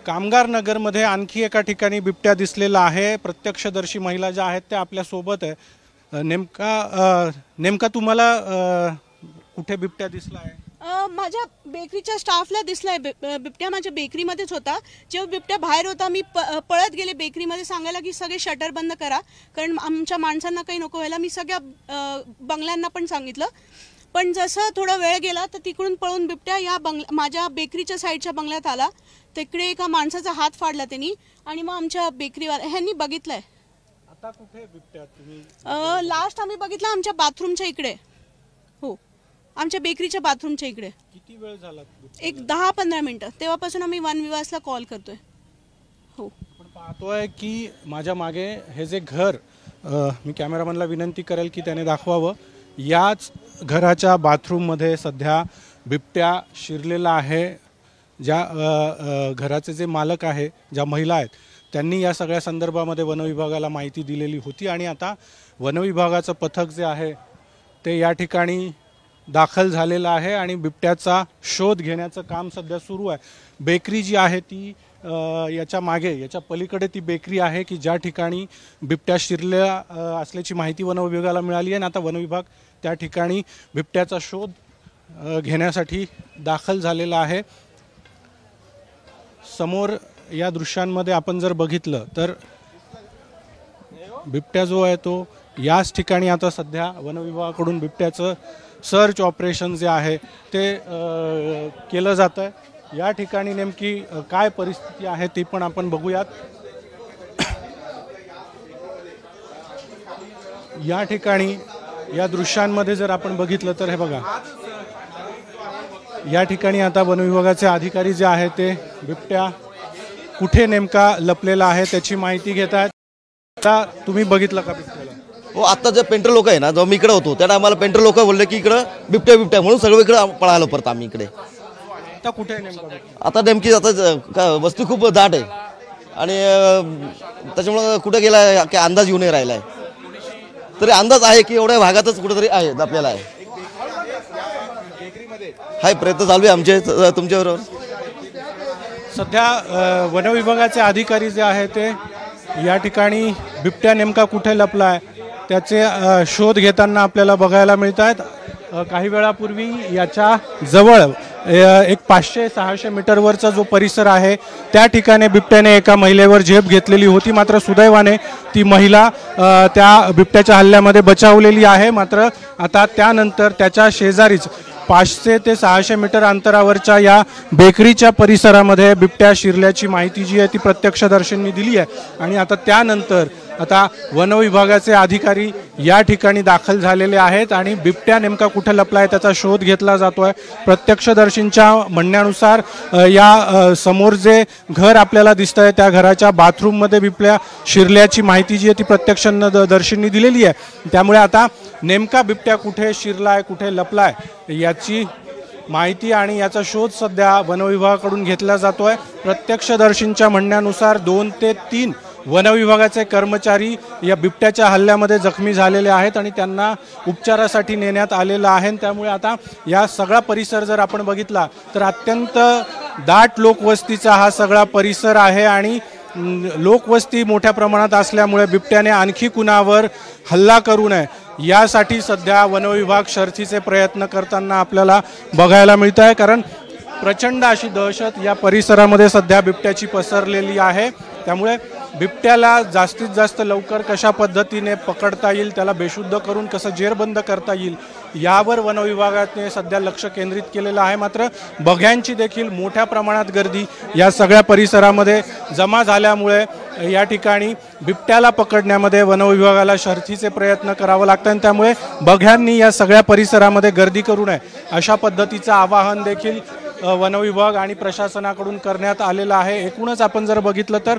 कामगार नगरमध्ये आणखी एका ठिकाणी बिबट्या दिसलेला आहे। प्रत्यक्षदर्शी महिला ज्या आहेत त्या आपल्या सोबत आहे। नेमका तुम्हाला कुठे बिबट्या दिसला आहे? माझ्या बेकरीच्या स्टाफला दिसलाय बिबट्या माझ्या बेकरीमध्येच होता। जेव्हा बिबट्या बाहेर होता मी पळत गेले बेकरीमध्ये सांगायला की सगळे शटर बंद करा, कारण आमच्या माणसांना काही नको व्हायला। मी सगळ्या बंगल्यांना पण सांगितलं, पण जसं थोडा वेळ गेला तर तिकडून पळून बिबट्या या माझ्या बेकरीच्या साईडच्या बंगल्यात आला। तिकडे एका माणसाचा हात फाडला त्यांनी आणि मग आमच्या बेकरीवाल्या ह्यांनी बघितलंय। आता कुठे बिबट्या तुम्ही? लास्ट आम्ही बघितलं आमच्या बाथरूमच्या इकडे। हो, आमच्या बेकरीच्या बाथरूमच्या इकडे। किती वेळ झाला? एक 10-15 मिनिटं। तेव्हापासून आम्ही वन विवासला कॉल करतोय। हो, पण पाहतोय की माझ्या मागे हे जे घर, मी कॅमेरामॅनला विनंती करेल की त्याने दाखवावं। याच घराच्या बाथरूममध्ये सध्या बिबट्या शिरलेला आहे। ज्या घराचे जे मालक आहे, ज्या महिला आहेत, त्यांनी या सगळ्या संदर्भामध्ये वनविभागाला माहिती दिलेली होती आणि आता वनविभागाचं पथक जे आहे ते या ठिकाणी दाखल झालेलं आहे आणि बिबट्याचा शोध घेण्याचं काम सध्या सुरू आहे। बेकरी जी आहे ती याच्या मागे, याच्या पलीकडे ती बेकरी आहे की ज्या ठिकाणी बिबट्या शिरल्या असल्याची माहिती वनविभागाला मिळाली आहे आणि आता वनविभाग त्या ठिकाणी बिबट्याचा शोध घेण्यासाठी दाखल झालेला आहे। समोर या दृश्यांमध्ये आपण जर बघितलं तर बिबट्या जो आहे तो याच ठिकाणी आता सध्या वनविभागाकडून बिबट्याचं सर्च ऑपरेशन जे आहे ते केलं जातं आहे। या ठिकाणी नेमकी काय परिस्थिती आहे ती पण आपण बघूयात। या ठिकाणी या दृश्यांमध्ये जर आपण बघितलं तर हे बघा, या ठिकाणी आता वनविभागाचे अधिकारी जे आहेत ते बिबट्या कुठे नेमका लपलेला आहे त्याची माहिती घेत आहेत। आता तुम्ही बघितलं का बिबट्याला? हो, आता जे पेंटर लोक आहे ना, जेव्हा मी इकडे होतो त्या टायमाला पेंटर लोक बोलले की इकडं बिबट्या म्हणून सगळं इकडे पळालो परत आम्ही इकडे। आता कुठे आहे नेमका? आता नेमकी आता वस्तू खूप दाट आहे आणि त्याच्यामुळं कुठे गेला की अंदाज येऊ नाही राहिलाय। तरी अंदाज आहे की एवढ्या भागातच कुठेतरी आहे, आपल्याला आहे। हाय, प्रयत्न चालू आहे आमचे तुमच्याबरोबर। सध्या वनविभागाचे अधिकारी जे आहेत ते या ठिकाणी बिबट्या नेमका कुठे लपला आहे त्याचे शोध घेताना आपल्याला बघायला मिळत आहेत। काही वेळापूर्वी याच्या जवळ एक 500-600 मीटरवरचा जो परिसर आहे त्या ठिकाणी बिबट्याने एका महिलेवर झेप घेतलेली होती, मात्र सुदैवाने ती महिला त्या बिबट्याच्या हल्ल्यामध्ये बचावलेली आहे। मात्र आता त्यानंतर त्याच्या शेजारीच 500 ते 600 मीटर अंतरावरच्या या बेकरीच्या परिसरामध्ये बिबट्या शिरल्याची माहिती जी आहे ती प्रत्यक्षदर्शींनी दिली आहे आणि आता त्यानंतर आता वनविभागाचे अधिकारी या ठिकाणी दाखल झालेले आहेत आणि बिबट्या नेमका कुठे लपला आहे त्याचा शोध घेतला जातोय। प्रत्यक्षदर्शींच्या म्हणण्यानुसार या समोर जे घर आपल्याला दिसतंय त्या घराच्या बाथरूममध्ये बिबट्या शिरल्याची माहिती जी आहे ती प्रत्यक्षदर्शींनी दिलेली आहे। त्यामुळे आता नेमका बिबट्या कुठे शिरलाय, कुठे लपलाय याची माहिती आणि याचा शोध सध्या वनविभागाकडून घेतला जातोय। प्रत्यक्षदर्शींच्या म्हणण्यानुसार 2 ते 3 वनविभागाचे कर्मचारी या बिबट्याच्या हल्ल्यामध्ये जखमी झालेले आहेत आणि त्यांना उपचारासाठी नेण्यात आलेलं आहे। त्यामुळे आता या सगळा परिसर जर आपण बघितला तर अत्यंत दाट लोकवस्तीचा हा सगळा परिसर आहे आणि लोकवस्ती मोठ्या प्रमाणात असल्यामुळे बिबट्याने आणखी कुणावर हल्ला करू नये यासाठी सध्या वनविभाग शर्थीचे प्रयत्न करताना आपल्याला बघायला मिळत आहे, कारण प्रचंड अशी दहशत या परिसरामध्ये सध्या बिबट्याची पसरलेली आहे। त्यामुळे बिबट्याला जास्तीत जास्त लवकर कशा पद्धतीने पकडता येईल, त्याला बेशुद्ध करून कसं जेरबंद करता येईल यावर वनविभागाने सध्या लक्ष केंद्रित केलेलं आहे। मात्र बघ्यांची देखील मोठ्या प्रमाणात गर्दी या सगळ्या परिसरामध्ये जमा झाल्यामुळे या ठिकाणी बिबट्याला पकडण्यामध्ये वनविभागाला शर्थीचे प्रयत्न करावं लागतं आणि त्यामुळे बघ्यांनी या सगळ्या परिसरामध्ये गर्दी करू नये अशा पद्धतीचं आवाहन देखील वनविभाग आणि प्रशासनाकडून करण्यात आलेलं आहे। एकूणच आपण जर बघितलं तर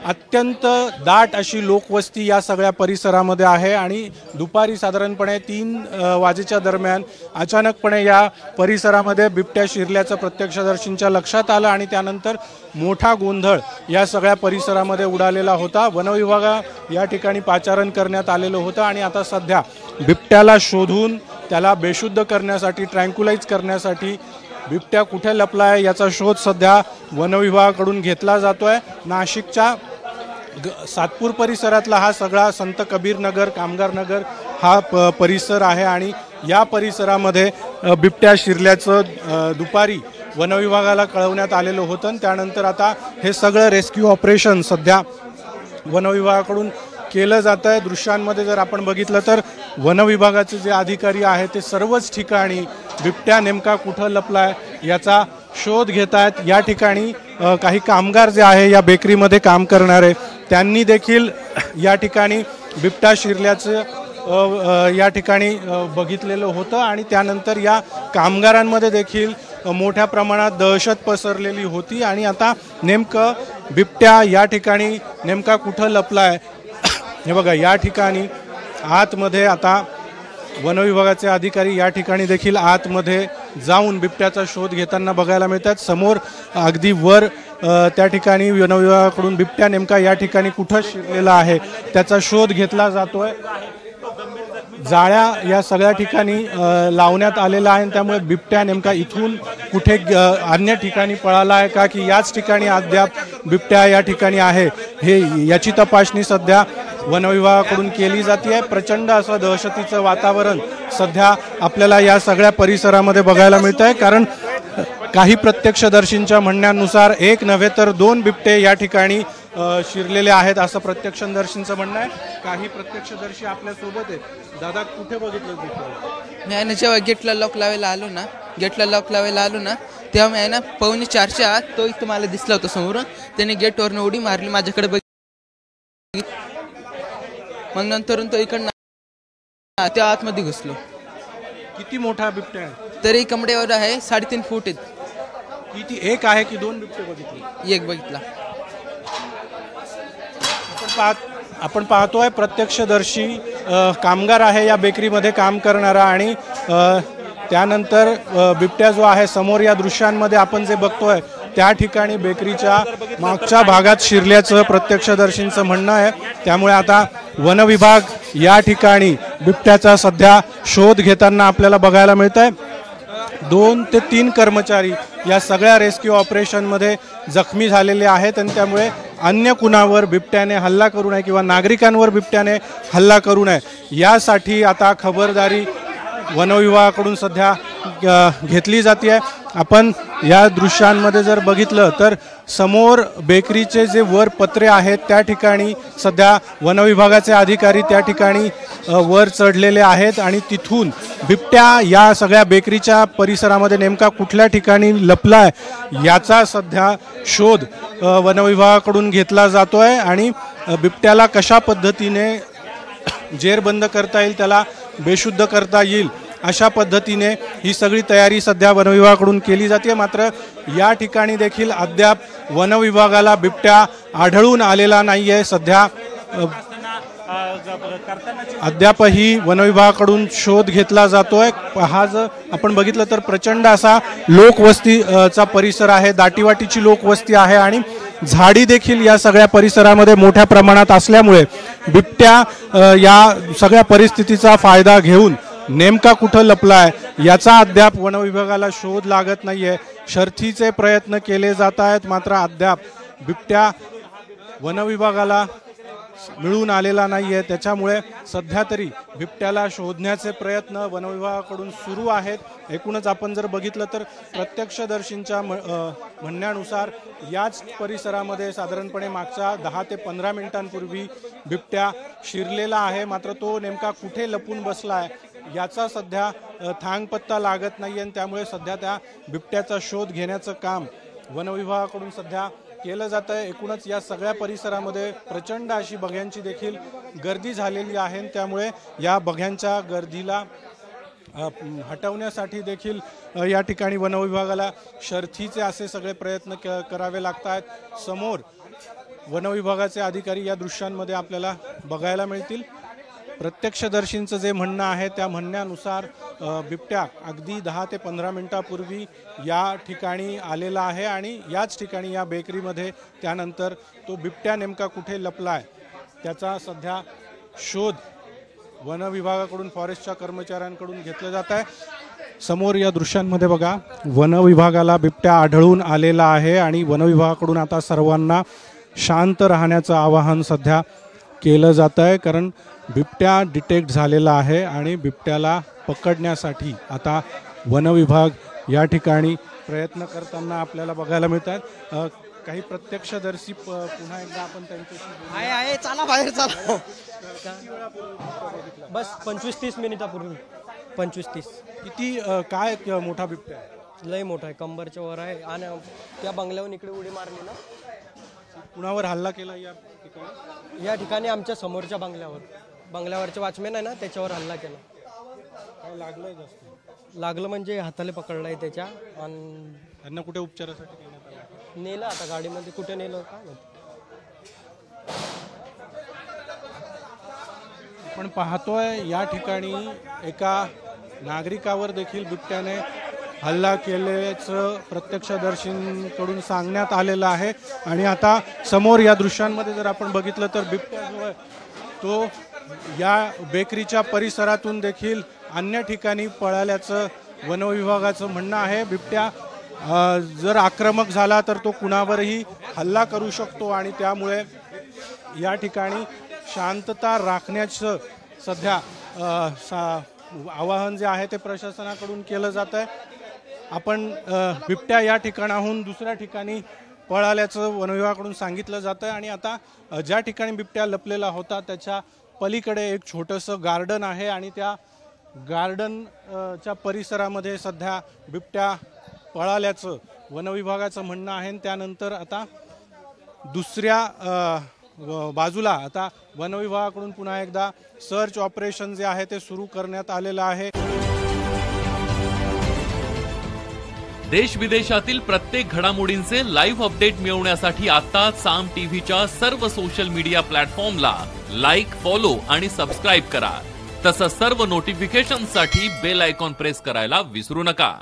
अत्यंत दाट अशी लोकवस्ती या सगळ्या परिसरामध्ये आहे आणि दुपारी साधारणपणे 3 वाजेच्या दरम्यान अचानकपणे या परिसरामध्ये बिबट्या शिरल्याचं प्रत्यक्षदर्शींच्या लक्षात आलं आणि त्यानंतर मोठा गोंधळ या सगळ्या परिसरामध्ये उडालेला होता। वनविभागा या ठिकाणी पाचारण करण्यात आलेलं होतं आणि आता सध्या बिबट्याला शोधून त्याला बेशुद्ध करण्यासाठी, ट्रँक्युलाइज करण्यासाठी बिबट्या कुठे लपला आहे याचा शोध सध्या वनविभागाकडून घेतला जातोय। नाशिकच्या सातपूर परिसरातला हा सगळा संत कबीर नगर, कामगार नगर हा परिसर आहे आणि या परिसरामध्ये बिबट्या शिरल्याचं दुपारी वनविभागाला कळवण्यात आलेलं होतं आणि त्यानंतर आता हे सगळं रेस्क्यू ऑपरेशन सध्या वनविभागाकडून केलं जात आहे। दृश्यांमध्ये जर आपण बघितलं तर वनविभागाचे जे अधिकारी आहेत ते सर्वच ठिकाणी बिबट्या नेमका कुठं लपला आहे याचा शोध घेत आहेत। या ठिकाणी काही कामगार जे आहे या बेकरीमध्ये काम करणारे त्यांनी देखील या ठिकाणी बिबट्या शिरल्याचं या ठिकाणी बघितलेलं होतं आणि त्यानंतर या कामगारांमध्ये देखील मोठ्या प्रमाणात दहशत पसरलेली होती आणि आता नेमकं बिबट्या या ठिकाणी नेमका कुठं लपला आहे हे बघा। या ठिकाणी आतमध्ये आता वनविभागाचे अधिकारी या ठिकाणी देखील आतमध्ये जाऊन बिबट्याचा शोध घेताना बघायला मिळतात। समोर अगदी वर त्या ठिकाणी वनविभागाकडून बिबट्या नेमका या ठिकाणी कुठं शिरलेला आहे त्याचा शोध घेतला जातोय। जाळ्या या सगळ्या ठिकाणी लावण्यात आलेला आहे त्यामुळे बिबट्या नेमका इथून कुठे अन्य ठिकाणी पळाला आहे का की याच ठिकाणी अद्याप बिबट्या या ठिकाणी आहे हे याची तपासणी सध्या वनविभागाकडून केली जाते। प्रचंड असं दहशतीचं वातावरण सध्या आपल्याला या सगळ्या परिसरामध्ये बघायला मिळत आहे कारण काही प्रत्यक्षदर्शींच्या म्हणण्यानुसार एक नव्हे तर 2 बिबटे या ठिकाणी शिरलेले आहेत असं प्रत्यक्षदर्शींचं म्हणणं आहे। काही प्रत्यक्षदर्शी आपल्या सोबत आहेत। दादा कुठे बघितलं बिबट्या? मी आहे ना जेव्हा गेटला लॉक लावायला आलो ना तेव्हा मी आहे ना 3:45च्या आत तो इथं मला दिसला होता समोरून। त्याने गेटवरनं उडी मारली माझ्याकडे मग नंतरून तो इकडनं त्या आतमध्ये घुसलो। किती मोठा बिबट्या आहे? तरी कमरेवर आहे 3.5 फूट आहेत। किती एक आहे की 2 बिबटे बघितले? एक बघितला। आपण पाहतोय प्रत्यक्षदर्शी कामगार आहे या बेकरीमध्ये काम करणारा आणि त्यानंतर बिबट्या जो आहे समोर या दृश्यांमध्ये आपण जे बघतोय त्या ठिकाणी बेकरीच्या मागच्या भागात शिरल्याचं प्रत्यक्षदर्शींचं म्हणणं आहे। त्यामुळे आता वनविभाग या ठिकाणी बिबट्याचा सध्या शोध घेताना आपल्याला बघायला मिळत आहे। 2 ते 3 कर्मचारी या सगळ्या रेस्क्यू ऑपरेशनमध्ये जखमी झालेले आहेत आणि त्यामुळे अन्य कुणावर बिबट्याने हल्ला करू नये किंवा नागरिकांवर बिबट्याने हल्ला करू नये यासाठी आता खबरदारी वनविभागाकडून सध्या घेतली जाते आहे। आपण या दृश्यांमध्ये जर बघितलं तर समोर बेकरीचे जे वर पत्रे आहेत त्या ठिकाणी सध्या वनविभागाचे अधिकारी त्या ठिकाणी वर चढलेले आहेत आणि तिथून बिबट्या या सगळ्या बेकरीच्या परिसरामध्ये नेमका कुठल्या ठिकाणी लपलाय याचा सध्या शोध वनविभागाकडून घेतला जातोय आणि बिबट्याला कशा पद्धतीने जेरबंद करता येईल, त्याला बेशुद्ध करता येईल अशा पद्धतीने ही सगळी तयारी सध्या वनविभागाकडून केली जाते। मात्र या ठिकाणी देखील अद्याप वनविभागाला बिबट्या आढळून आलेला नाही आहे। सध्या अद्यापही वनविभागाकडून शोध घेतला जातोय। हा जर आपण बघितलं तर प्रचंड असा लोकवस्तीचा परिसर आहे, दाटीवाटीची लोकवस्ती आहे आणि झाडी देखील या सगळ्या परिसरामध्ये मोठ्या प्रमाणात असल्यामुळे बिबट्या या सगळ्या परिस्थितीचा फायदा घेऊन नेमका कुठं लपलाय याचा अद्याप वनविभागाला शोध लागत नाहीये। शर्थीचे प्रयत्न केले जात आहेत मात्र अद्याप बिबट्या वनविभागाला मिळून आलेला नाहीये। त्याच्यामुळे सध्या तरी बिबट्याला शोधण्याचे प्रयत्न वनविभागाकडून सुरू आहेत। एकूणच आपण जर बघितलं तर प्रत्यक्षदर्शींच्या म्हणण्यानुसार याच परिसरामध्ये साधारणपणे मागच्या 10 ते 15 मिनिटांपूर्वी बिबट्या शिरलेला आहे मात्र तो नेमका कुठे लपून बसला आहे याचा सध्या थांगपत्ता लागत नाही आणि त्यामुळे सध्या त्या बिबट्याचा शोध घेण्याचं काम वनविभागाकडून सध्या केलं जात आहे। एकूणच या सगळ्या परिसरामध्ये प्रचंड अशी बघ्यांची देखील गर्दी झालेली आहे त्यामुळे या बघ्यांच्या गर्दीला हटवण्यासाठी देखील या ठिकाणी वनविभागाला शर्थीचे असे सगळे प्रयत्न करावे लागत आहेत। समोर वनविभागाचे अधिकारी या दृश्यांमध्ये आपल्याला बघायला मिळतील। प्रत्यक्षदर्शींचं जे म्हणणं आहे त्या म्हणण्यानुसार बिबट्या अगदी 10 ते 15 मिनिटापूर्वी या ठिकाणी आलेला आहे आणि याच ठिकाणी या बेकरीमध्ये त्यानंतर तो बिबट्या नेमका कुठे लपलाय त्याचा सध्या शोध वनविभागाकडून फॉरेस्टच्या कर्मचाऱ्यांकडून घेतला जात आहे। समोर या दृश्यांमध्ये बघा, वन विभागाला बिबट्या आढळून आलेला आहे आणि वन विभागाकडून आता सर्वांना शांत राहण्याचं आवाहन सध्या केलं जात आहे, कारण बिबट्या डिटेक्ट झालेला आहे आणि बिबट्याला पकडण्यासाठी आता वन विभाग या ठिकाणी प्रयत्न करताना आपल्याला बघायला मिळतात। काही प्रत्यक्षदर्शी पुन्हा एकदा आपण त्यांच्याशी आहे चला बाहेर चला। बस 25-30 मिनिटापूर्वी 25-30। किती काय मोठा बिबट्या आहे? लय मोठा आहे, कंबरच्या वर आहे आणि त्या बंगल्यावर इकडे उडी मारली ना। कुणावर हल्ला केला या ठिकाणी? या ठिकाणी आमच्या समोरच्या बंगल्यावरचे वॉचमॅन आहे ना, त्याच्यावर हल्ला केला। काय लागलंय जास्त? लागलं म्हणजे हाताले पकडलाय त्याच्या आणि त्यांना कुठे उपचारासाठी नेण्यात आलं? नेलं आता गाडीमध्ये, कुठे नेलं काय माहिती। आपण पाहतोय या ठिकाणी एका नागरिकावर देखील बिबट्याने हल्ला केल्याचं प्रत्यक्षदर्शींकडून सांगण्यात आलेलं आहे आणि आता समोर या दृश्यांमध्ये जर आपण बघितलं तर बिबट्या जो आहे तो या बेकरीच्या परिसरातून देखील अन्य ठिकाणी पळाल्याचं वन विभागाचं म्हणणं आहे। बिबट्या जर आक्रमक झाला तर तो कुणावरही हल्ला करू शकतो आणि त्यामुळे या ठिकाणी शांतता राखण्याचं सध्या आवाहन जे आहे ते प्रशासनाकडून केलं जात आहे। आपण बिबट्या या ठिकाणाहून दुसऱ्या ठिकाणी पळाल्याचं वन विभागाकडून सांगितलं जातं आणि आता ज्या ठिकाणी बिबट्या लपलेला होता त्याच्या पलीकडे एक छोटंसं गार्डन आहे आणि त्या गार्डनच्या परिसरामध्ये सध्या बिबट्या पळाल्याचं वन विभागाचं म्हणणं आहे। त्यानंतर आता दुसऱ्या बाजूला आता वन विभागाकडून पुन्हा एकदा सर्च ऑपरेशन जे आहे ते सुरू करण्यात आलेलं आहे। देश विदेशातील प्रत्येक घडामोडींचे लाईव्ह अपडेट मिळवण्यासाठी आता साम टीव्हीच्या सर्व सोशल मीडिया प्लॅटफॉर्मला लाईक, फॉलो आणि सबस्क्राईब करा। तसंच सर्व नोटिफिकेशनसाठी बेल आयकॉन प्रेस करायला विसरू नका।